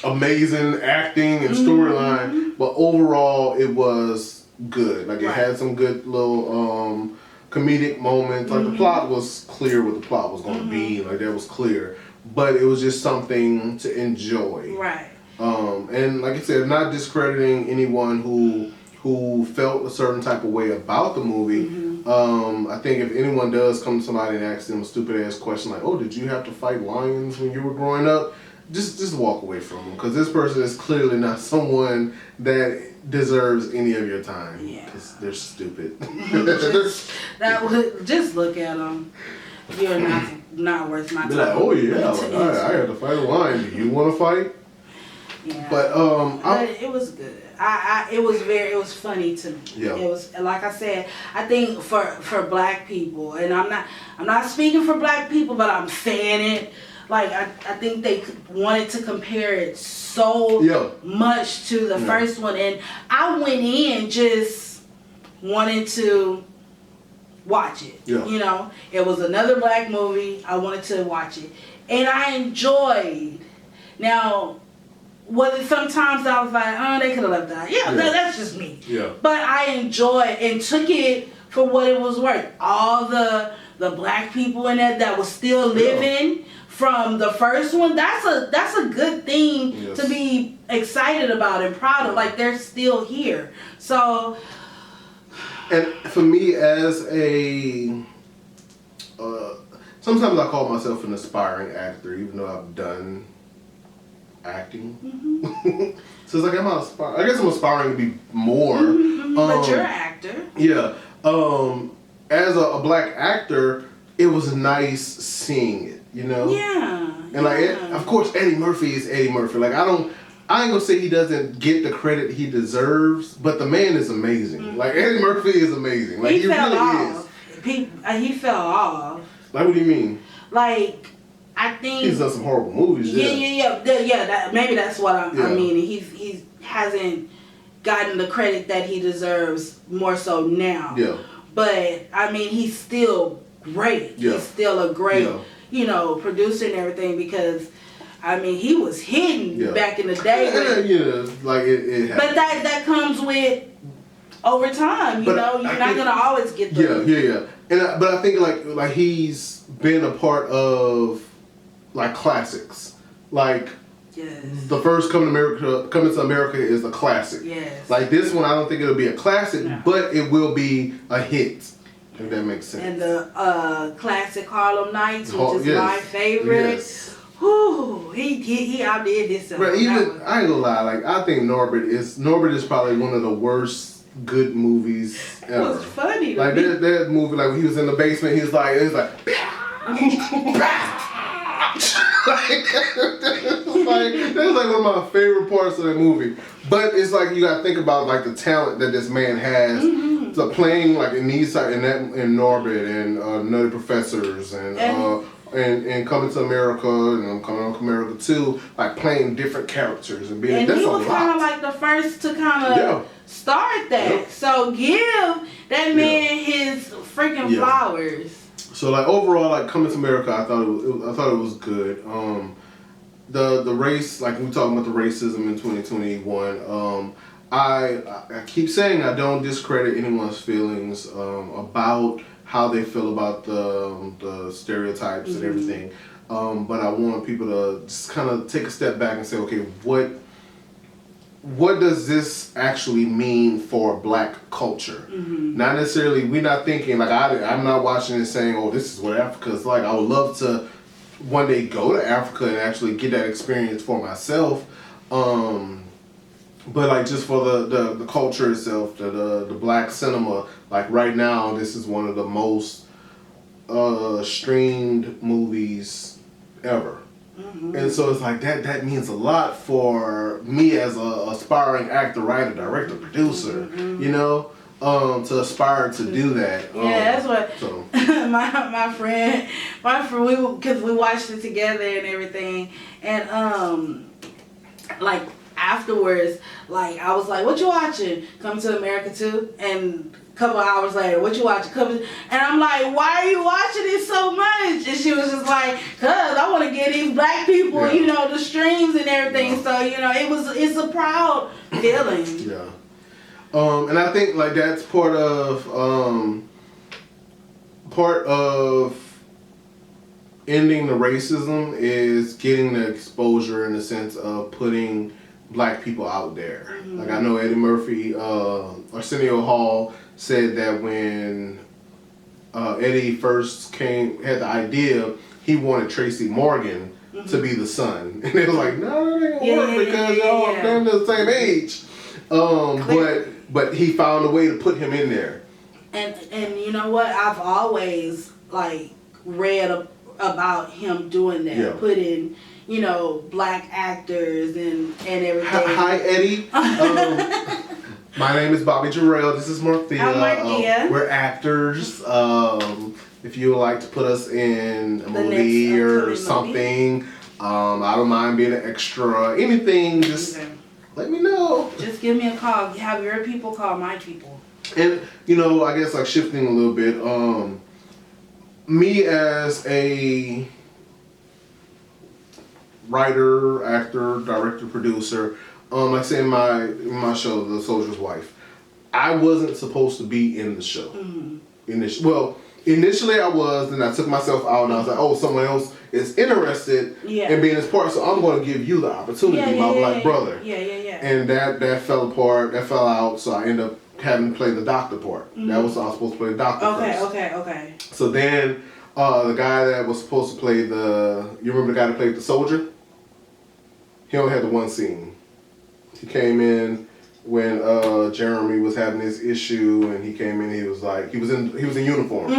amazing acting and storyline, but overall it was good. Like, it had some good little comedic moments. Like, the plot was clear what the plot was going to be. Like, that was clear, but it was just something to enjoy. Right. And like I said, not discrediting anyone who who felt a certain type of way about the movie. I think if anyone does come to somebody and ask them a stupid ass question like, "Oh, did you have to fight lions when you were growing up?" Just walk away from them, because this person is clearly not someone that deserves any of your time. Yeah. Because they're stupid. Just look at them. You're not worth my time. Be like, "Oh yeah, I had to fight a lion. Do you want to fight?" Yeah. But it was good. It was funny to me. Yeah. It was, like I said, I think for black people, and I'm not speaking for black people, but I'm saying it. Like I think they wanted to compare it so much to the first one, and I went in just wanting to watch it. Yeah. You know, it was another black movie. I wanted to watch it, and I enjoyed. Now, was it sometimes I was like, oh, they could have left that? Yeah, that's just me. Yeah. But I enjoyed and took it for what it was worth. All the black people in it that was still living from the first one. That's a good thing to be excited about and proud of. Like, they're still here. So. And for me, as a sometimes I call myself an aspiring actor, even though I've done acting. So it's like I guess I'm aspiring to be more. But you're an actor. Yeah. As a black actor, it was nice seeing it, you know? Yeah. And like, of course, Eddie Murphy is Eddie Murphy. Like, I ain't gonna say he doesn't get the credit he deserves, but the man is amazing. Like, Eddie Murphy is amazing. Like, he fell really off. is. He fell off. Like, what do you mean? Like, I think he's done some horrible movies. Maybe that's what I mean. He hasn't gotten the credit that he deserves more so now. Yeah. But I mean, he's still great. Yeah. He's still a great, producer and everything, because I mean, he was hidden back in the day. Like it happened. But that comes with over time. You're not gonna always get the But I think like he's been a part of like classics, like the first Coming to America is a classic. Yes. Like this one, I don't think it'll be a classic, but it will be a hit. If that makes sense. And the classic Harlem Nights, which is my favorite. Yes. Whew, he outdid himself. Right, I ain't gonna lie, like I think Norbit is probably one of the worst good movies ever. It was funny. Like that movie, like when he was in the basement, he was like like that's like one of my favorite parts of that movie. But it's like you gotta think about like the talent that this man has. So playing like in Norbit and Nutty Professors and Coming to America and Coming to America 2, like playing different characters and being. And he was kind of like the first to kind of start that. Yep. So give that man his freaking flowers. So like overall, like Coming to America, I thought it was good. The race, like we talking about the racism in 2021. I keep saying I don't discredit anyone's feelings about how they feel about the stereotypes and everything, but I want people to just kind of take a step back and say, okay, what does this actually mean for Black culture? Not necessarily, we're not thinking like I'm not watching and saying, oh, this is what Africa is like. I would love to one day go to Africa and actually get that experience for myself. But like just for the culture itself, the Black cinema, like right now, this is one of the most streamed movies ever. And so it's like that means a lot for me as a aspiring actor, writer, director, producer, to aspire to do that. That's what my friend, because we watched it together and everything, and like afterwards, like I was like, "What you watching? Come to America 2?" And a couple hours later, "What you watching?" And I'm like, "Why are you watching it so much?" And she was just like, "Cause I want to get these Black people, the streams and everything." So it's a proud feeling. Yeah. And I think like that's part of ending the racism is getting the exposure in the sense of putting black people out there. Like I know Eddie Murphy, Arsenio Hall said that when Eddie first had the idea, he wanted Tracy Morgan to be the son, and they was like, no, that ain't gonna work because y'all damn near the same age. But he found a way to put him in there. And you know what? I've always like read about him doing that, putting black actors and everything. Hi Eddie. My name is Bobby Jarrell. This is Marthea. Hi, Marthea. We're actors. If you would like to put us in a movie or something, I don't mind being an extra. Anything, just let me know. Just give me a call. Have your people call my people. And I guess like shifting a little bit. Me as a writer, actor, director, producer, like I said in my show, The Soldier's Wife, I wasn't supposed to be in the show. Initially I was, then I took myself out and I was like, oh, someone else is interested in being this part, so I'm going to give you the opportunity, my black brother. And that fell apart, that fell out, so I ended up having to play the doctor part. I was supposed to play the doctor first. Okay. So then the guy that was supposed to play you remember the guy that played the soldier? He only had the one scene. He came in when Jeremy was having this issue, and he came in. He was like, he was in uniform.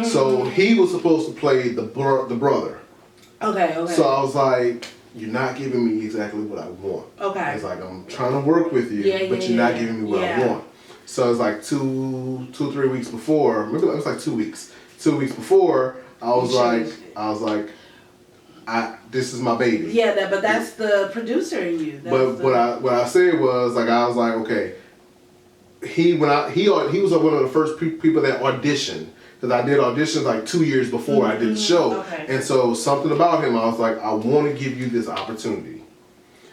So he was supposed to play the brother. Okay. So I was like, you're not giving me exactly what I want. Okay. It's like, I'm trying to work with you, but you're not giving me what I want. So it's like 3 weeks before. Maybe it was like 2 weeks. 2 weeks before, I was like, this is my baby. Yeah, but that's the producer in you. What I said was like, I was like, okay. He was one of the first people that auditioned, because I did auditions like 2 years before I did the show. Okay. And so something about him, I was like, I want to give you this opportunity.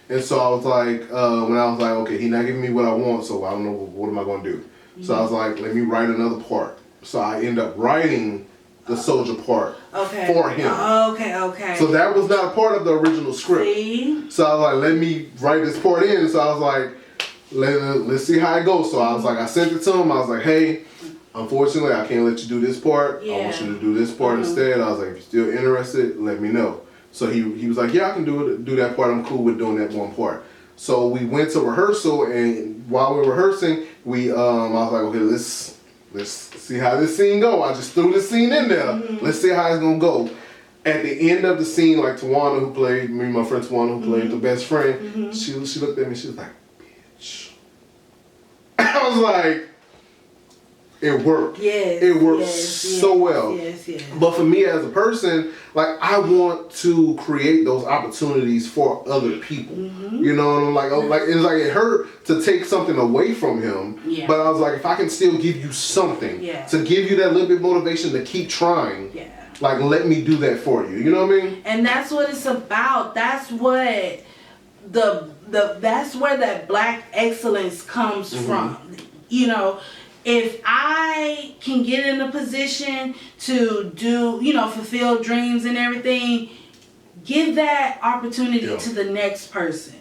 And so I was like, when I was like, okay, he's not giving me what I want, so I don't know, what am I going to do? So I was like, let me write another part. So I end up writing the soldier part for him. Okay. So that was not a part of the original script. See? So I was like, let me write this part in. So I was like, let's see how it goes. So I was like, I sent it to him. I was like, hey, unfortunately, I can't let you do this part. I want you to do this part instead. I was like, if you're still interested, let me know. So he was like, yeah, I can do that part. I'm cool with doing that one part. So we went to rehearsal, and while we were rehearsing, I was like, okay, let's see how this scene go. I just threw this scene in there. Let's see how it's gonna go. At the end of the scene, like Tawana, who played me, my friend Tawana, who played the best friend, she looked at me. She was like, "Bitch." I was like, it worked. Yes, it worked so well. Yes. But for me as a person, like, I want to create those opportunities for other people. You know, and it hurt to take something away from him. Yeah. But I was like, if I can still give you something to give you that little bit of motivation to keep trying, like, let me do that for you. You know what I mean? And that's what it's about. That's what that's where that black excellence comes from. You know, if I can get in a position to do, fulfill dreams and everything, give that opportunity to the next person.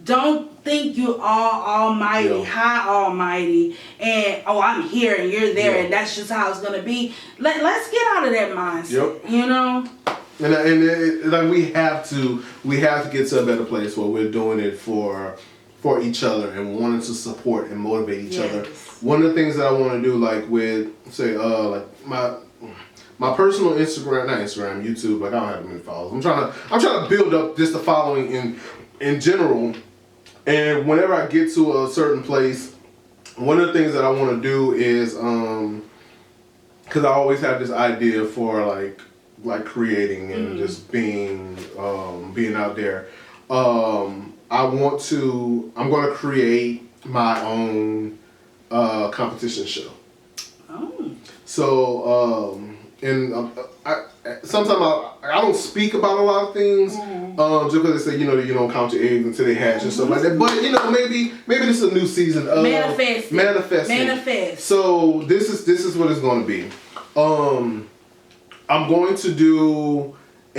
Don't think you are almighty, high almighty, and I'm here and you're there, and that's just how it's gonna be. Let's get out of that mindset. You know. And like we have to get to a better place where we're doing it for each other and wanting to support and motivate each other. One of the things that I want to do, like with like my personal YouTube, like I don't have many followers. I'm trying to build up just the following in general. And whenever I get to a certain place, one of the things that I want to do is because I always have this idea for like creating and just being out there. I'm going to create my own competition show. Oh. So, sometimes I don't speak about a lot of things, just because they say, you don't count your eggs until they hatch and stuff like that. But, maybe this is a new season of manifesting. So this is what it's going to be. I'm going to do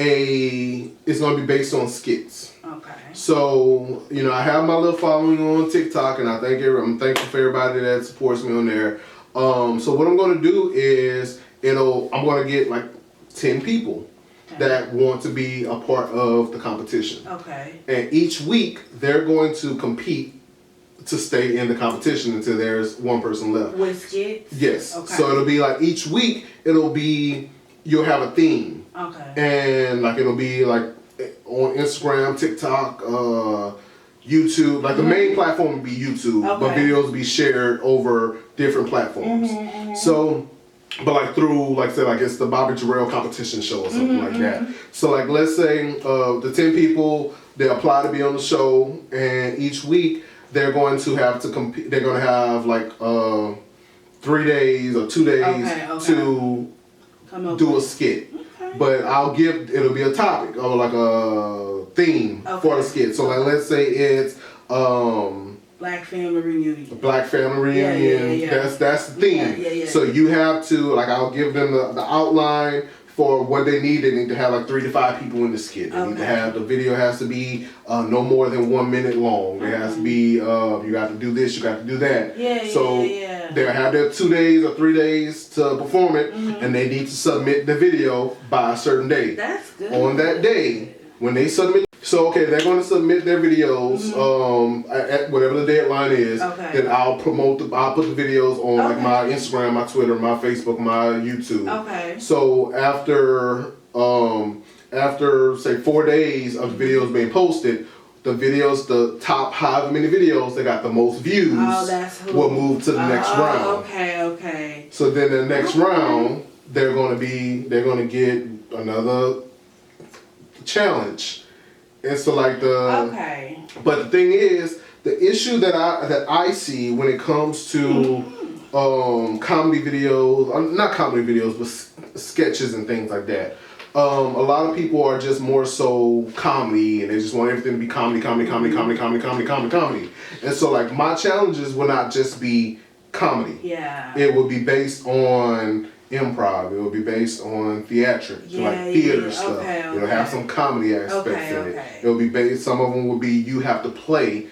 it's going to be based on skits. Okay. So, you know, I have my little following on TikTok, and I'm thankful for everybody that supports me on there. So what I'm going to do is I'm going to get like 10 people that want to be a part of the competition. Okay. And each week they're going to compete to stay in the competition until there's one person left. With skits? Yes. Okay. So it'll be like each week you'll have a theme. Okay. And like it'll be like on Instagram, TikTok, YouTube. Like the main platform would be YouTube, but videos will be shared over different platforms. So, but like through, like say, like it's the Bobby Jarrell competition show or something like that. So like let's say the 10 people, they apply to be on the show, and each week they're going to have to compete. They're going to have like 3 days or 2 days to do a skit. But it'll be a topic or like a theme for the skit. So like let's say it's Black Family Reunion. Black Family Reunion. Yeah. That's the theme. Yeah. So you have to, like, I'll give them the outline for what they need. They need to have like 3 to 5 people in the skit. They need to have, the video has to be no more than 1 minute long. It has to be, you got to do this, you got to do that. They'll have their 2 days or 3 days to perform it, and they need to submit the video by a certain day. That's good. On that day, when they submit, so they're going to submit their videos at whatever the deadline is. Then I'll put the videos on like my Instagram, my Twitter, my Facebook, my YouTube. So after say 4 days of the videos being posted, the top however many videos that got the most views will move to the next round. Okay. So then the next round, they're going to get another challenge. And so like but the thing is, the issue that I see when it comes to comedy videos, not comedy videos, but sketches and things like that. A lot of people are just more so comedy, and they just want everything to be comedy. And so like my challenges will not just be comedy. Yeah. It will be based on improv. It will be based on theatrics, like theater stuff. It'll have some comedy aspects in it. It will be based. Some of them will be you have to play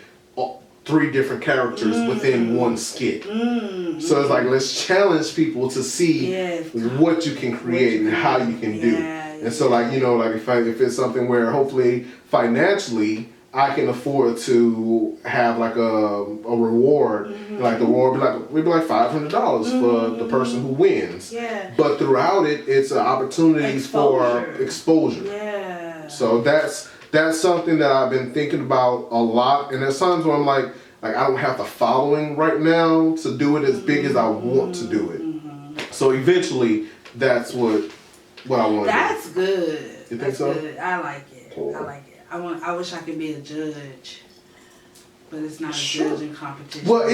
3 different characters within one skit. So it's like, let's challenge people to see what you can create and how you can do. And so like, you know, like if it's something where hopefully financially I can afford to have like a reward, like the reward would be like $500 for the person who wins. But throughout it, it's an opportunity for exposure. So that's something that I've been thinking about a lot. And there's times where I'm like I don't have the following right now to do it as big as I want to do it. So eventually, that's what I want to do. That's good. You think so? Good. I like it. I like it. I wish I could be a judge, but it's not a judging competition. Well,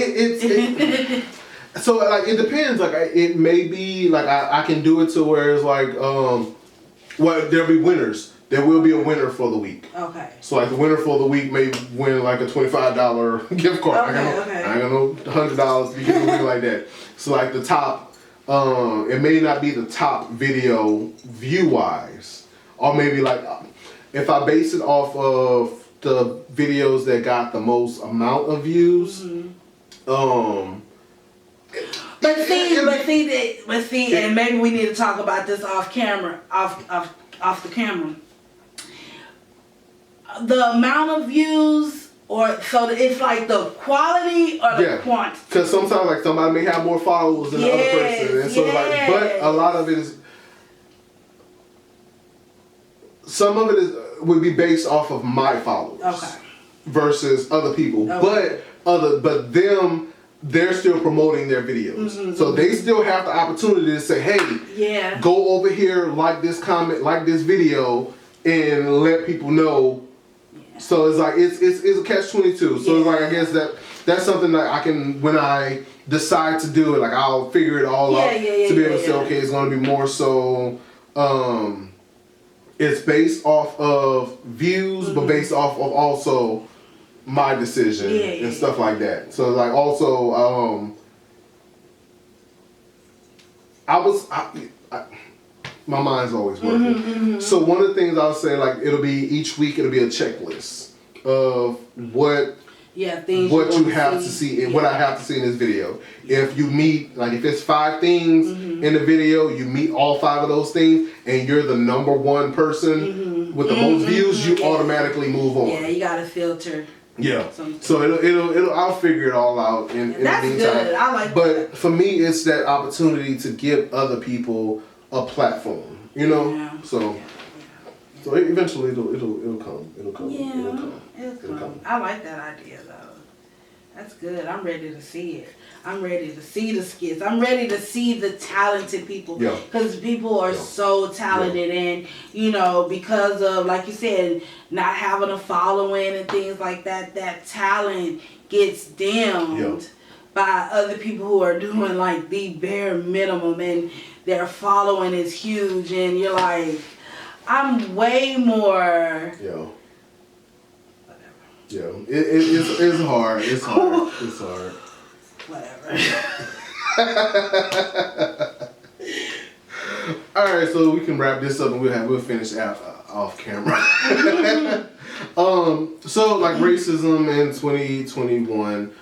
so like it depends. Like it may be like I can do it to where it's like well, there'll be winners. There will be a winner for the week. So like the winner for the week may win like a $25 gift card. I ain't got no $100 to be giving away like that. So like the top, it may not be the top video view wise, or maybe like if I base it off of the videos that got the most amount of views. But see, and maybe we need to talk about this off camera, off the camera. The amount of views, so it's like the quality or the quantity. Because sometimes like somebody may have more followers than the other person, and so like, but a lot of it is. Some of it would be based off of my followers, versus other people. But they're still promoting their videos, so they still have the opportunity to say, "Hey, go over here, like this comment, like this video, and let people know." So it's like it's a catch-22. So it's like I guess that's something that I can, when I decide to do it, like I'll figure it all out to be able to say, okay, it's going to be more so. It's based off of views, but based off of also my decision and stuff like that. So like also, my mind's always working. So one of the things I'll say, like, it'll be each week, it'll be a checklist of what you have to see and what I have to see in this video. If you meet, like, if it's 5 things in the video, you meet all 5 of those things, and you're the number 1 person with the most views, you automatically move on. Yeah, you gotta filter. Yeah. So it'll I'll figure it all out in the meantime. Good. I like but that. For me, it's that opportunity to give other people a platform. You know. Yeah. So eventually it'll come. It'll come. Yeah. It'll come. I like that idea though. That's good. I'm ready to see it. I'm ready to see the skits. I'm ready to see the talented people. Yeah. Because people are so talented and, you know, because of, like you said, not having a following and things like that, that talent gets dimmed by other people who are doing like the bare minimum and their following is huge and you're like, I'm way more... Yeah, it's hard. It's hard. It's hard. Whatever. All right, so we can wrap this up and we'll finish off camera. So like racism in 2021,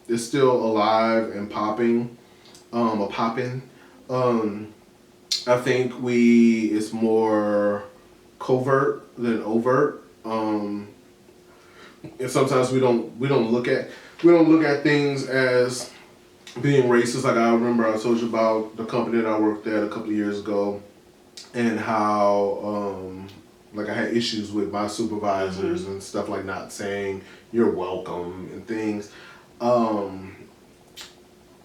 it's still alive and popping, I think it's more covert than overt. And sometimes we don't look at things as being racist. Like I remember I told you about the company that I worked at a couple of years ago, and how like I had issues with my supervisors and stuff, like not saying you're welcome and things.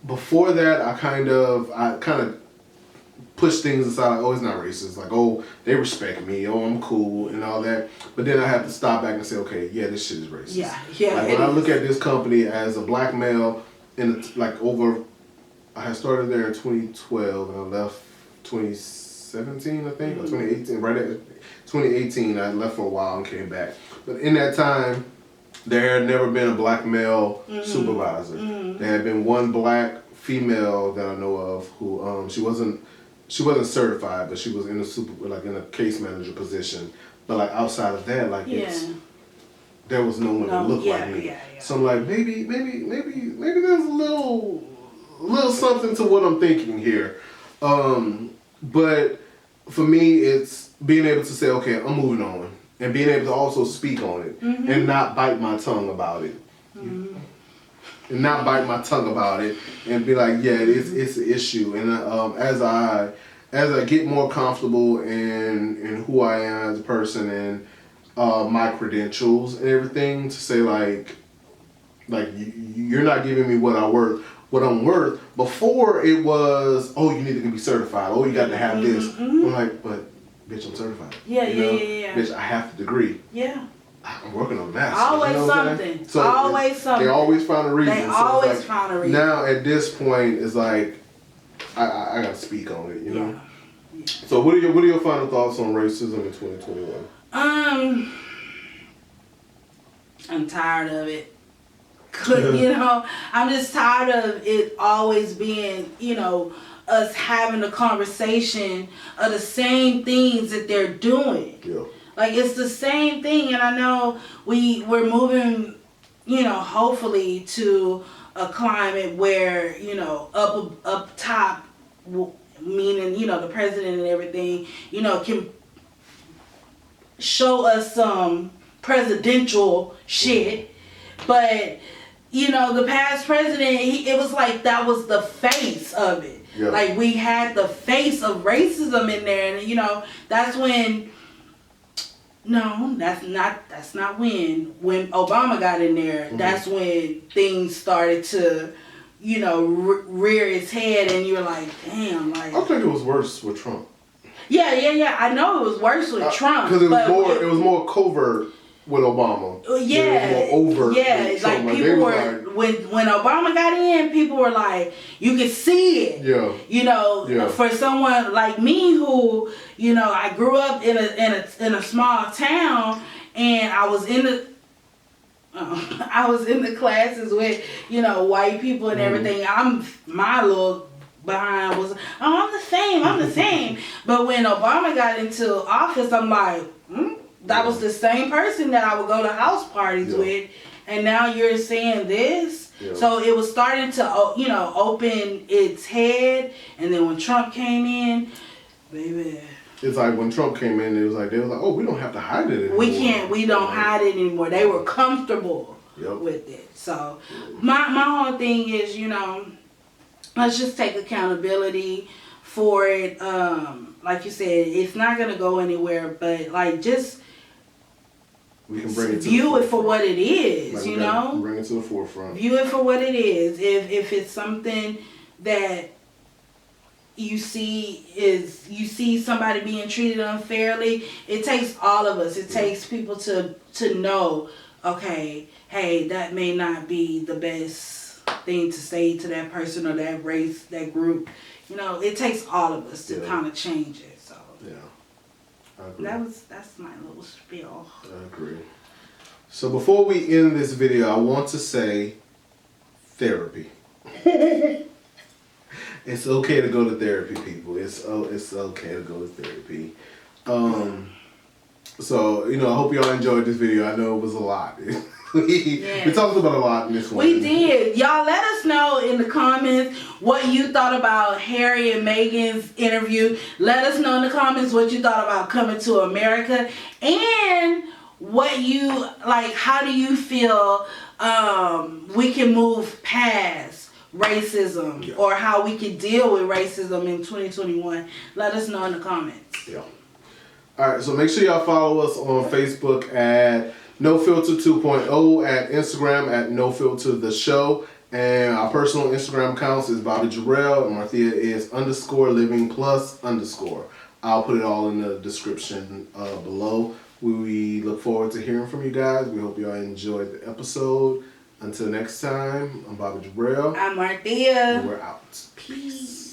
Before that, I kind of push things aside, like, oh, it's not racist. Like, oh, they respect me. Oh, I'm cool and all that. But then I have to stop back and say, okay, yeah, this shit is racist. Yeah. Like, when I look at this company as a black male, I had started there in 2012 and I left 2017, I think, or 2018. Right at 2018, I left for a while and came back. But in that time, there had never been a black male supervisor. There had been one black female that I know of who she wasn't certified, but she was in a in a case manager position. But like outside of that, like there was no one that looked like me. So I'm like, maybe there's a little something to what I'm thinking here. But for me, it's being able to say, okay, I'm moving on, and being able to also speak on it and not bite my tongue about it. And not bite my tongue about it and be like, yeah, it's an issue. And as I get more comfortable in who I am as a person and my credentials and everything, to say like you're not giving me what I'm worth. Before it was, oh, you need to be certified. Oh, you got to have this. I'm like, but bitch, I'm certified. Yeah. Bitch, I have the degree. Yeah. I'm working on that. Always something. So always something. They always find a reason. Find a reason. Now at this point, it's like I gotta speak on it, you know. Yeah. So what are your final thoughts on racism in 2021? I'm tired of it. You know, I'm just tired of it always being, you know, us having a conversation of the same things that they're doing. Yeah. Like, it's the same thing, and I know we're moving, you know, hopefully to a climate where, you know, up top, meaning, you know, the president and everything, you know, can show us some presidential shit. But, you know, the past president, it was like that was the face of it. Yeah. Like, we had the face of racism in there, and, you know, that's when... No, that's not when Obama got in there. That's when things started to, you know, rear its head, and you're like, damn, like. I think it was worse with Trump. Yeah. I know it was worse with Trump because it was more covert with Obama. Yeah, it was more overt. Yeah, like people were when Obama got in, people were like, you could see it. Yeah. You know, for someone like me who, you know, I grew up in a small town, and I was in the classes with, you know, white people and everything. My little behind was, I'm the same. But when Obama got into office, I'm like, that was the same person that I would go to house parties with. And now you're saying this? Yeah. So it was starting to, open its head. And then when Trump came in, baby. It's like when Trump came in, they was like, oh, we don't have to hide it anymore. We don't hide it anymore. They were comfortable with it. So my whole thing is, let's just take accountability for it. Like you said, it's not going to go anywhere, but like just we can bring it to view it for what it is, Bring it to the forefront. View it for what it is. If it's something that you see somebody being treated unfairly, it takes all of us. It takes people to know, okay, hey, that may not be the best thing to say to that person or that race, that group. It takes all of us to kind of change it. So yeah, I agree. That's my little spiel. I agree. So before we end this video, I want to say therapy. It's okay to go to therapy, people. It's okay to go to therapy. So, I hope y'all enjoyed this video. I know it was a lot. We talked about a lot in this one. We did. Y'all let us know in the comments what you thought about Harry and Meghan's interview. Let us know in the comments what you thought about Coming to America. And what you, how do you feel we can move past racism or how we can deal with racism in 2021? Let us know in the comments. Yeah. All right, so make sure y'all follow us on Facebook at No Filter 2.0, at Instagram at No Filter the Show, and our personal Instagram accounts is Bobby Jarrell and Marthea is _living+_. I'll put it all in the description below. We look forward to hearing from you guys. We hope y'all enjoyed the episode. Until next time, I'm Bobby Jarrell. I'm Marthea. And we're out. Peace.